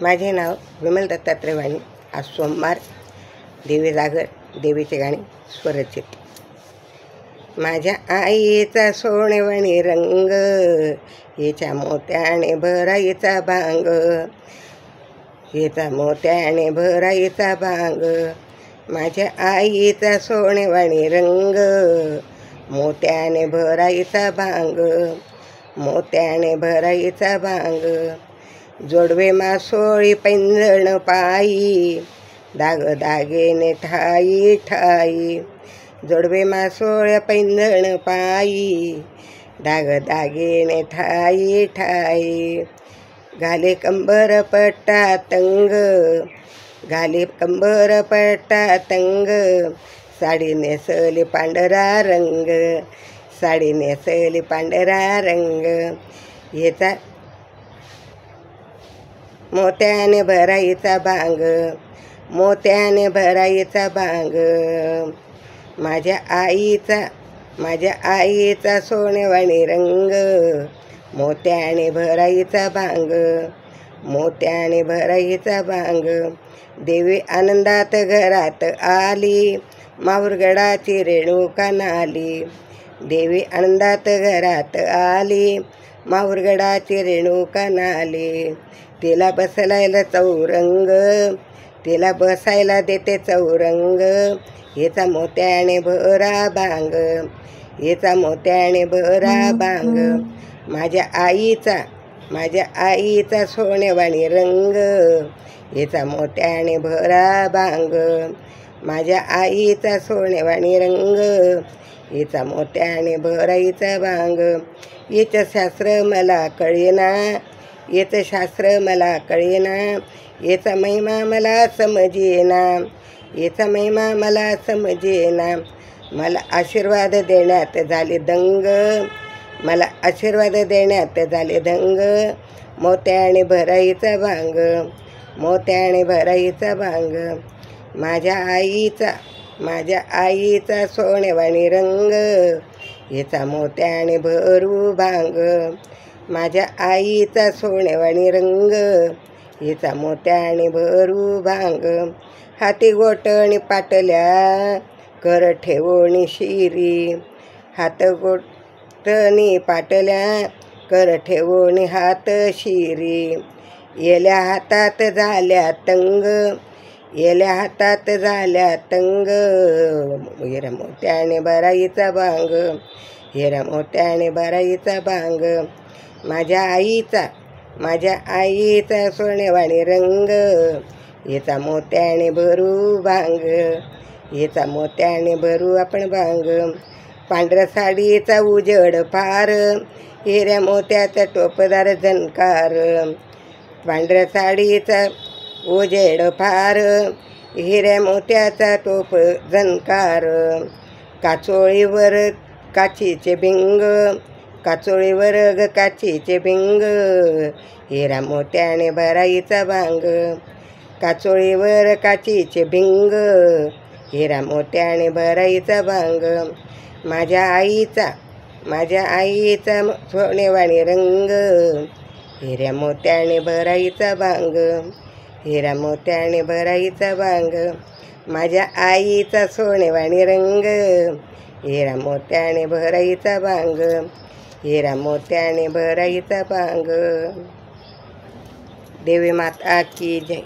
माझे नाव विमल दत्तात्रय वाणी. आज सोमवार. देवी जागर. देवीचे गाणे स्वरचित. माझ्या आईचा सोनेवणी रंग, हिच्या मोत्याने भराईचा भांग, हिचा मोत्याने भराईचा भांग. माझ्या आईचा सोनेवणी रंग, मोत्याने भराईचा भांग, मोत्याने भराईचा भांग. जोडवे मासोळी पैंजण पायी, दाग दागेने ठाई ठाई. जोडवे मासोळ्या पैंजण पायी, दाग दागेने ठाई ठाई. घाले कंबर पट्टा तंग, घाले कंबर पट्टा तंग. साडी नेसली पांढरा रंग, साडी नेसली पांढरा रंग. याचा मोत्याने भराईचा भांग, मोत्याने भराईचा भांग. माझ्या आईचा सोनेवाणी रंग, मोत्याने भराईचा भांग, मोत्याने भराईचा भांग. देवी आनंदात घरात आली, माहुरगडाची रेणुका नाली. देवी आनंदात घरात आली, माहुरगडाची रेणुका नाली. तिला बसायला चौरंग, तिला बसायला देते चौरंग. हिचा मोत्याने भरा भांग, हिचा मोत्याने भरा भांग. माझ्या आईचा सोनेवाणी रंग, हिचा मोत्याने भरा भांग. माझ्या आईचा सोनेवाणी रंग, हिचा मोत्याने भराईचा भांग. हिचं शास्त्र मला कळेना, याचं शास्त्र मला कळेना. याचा महिमा मला समजेना, याचा महिमा मला समजेना. मला आशीर्वाद देण्यात झाले दंग, मला आशीर्वाद देण्यात झाले दंग. मोत्याने भराईचा भांग, मोत्याने भराईचा भांग. माझ्या आईचा सोनेवाणी रंग, हिचा मोत्याने भरू भांग. माझ्या आईचा सोनेवाणी रंग, हिचा मोत्याने भरू भांग. हाती गोटणी पाटल्या, कर ठेवणी शिरी. हात गोटणी पाटल्या, कर ठेवणी हात शिरी. येल्या हातात झाल्या तंग, येल्या हातात झाल्या तंग. हिरा मोत्याने भराईचा भांग, हिरा मोत्याने भराईचा भांग. माझ्या आईचा सोनेवाणी रंग, हिचा मोत्याने भरू भांग, हिचा मोत्याने भरू आपण भांग. पांढऱ्या साडीचा उजड फार, हिऱ्या मोत्याचा टोपदार झणकार. पांढऱ्या साडीचा उजेड फार, हिऱ्या मोत्याचा टोप झणकार. काचोळीवर काचीचे भिंग, काचोळीवर काचीचे भिंग. हिरा मोत्याने भराईचा भांग, काचोळीवर काचीचे भिंग. हिरा मोत्याने भराईचा भांग. माझ्या आईचा सोनेवाणी रंग, हिऱ्या मोत्याने भराईचा भांग, हिरा मोत्याने भराईचा भांग. माझ्या आईचा सोनेवाणी रंग, हिरा मोत्याने भराईचा भांग, हिरा मोत्याने भराईचा भांग. देवी माता की जय.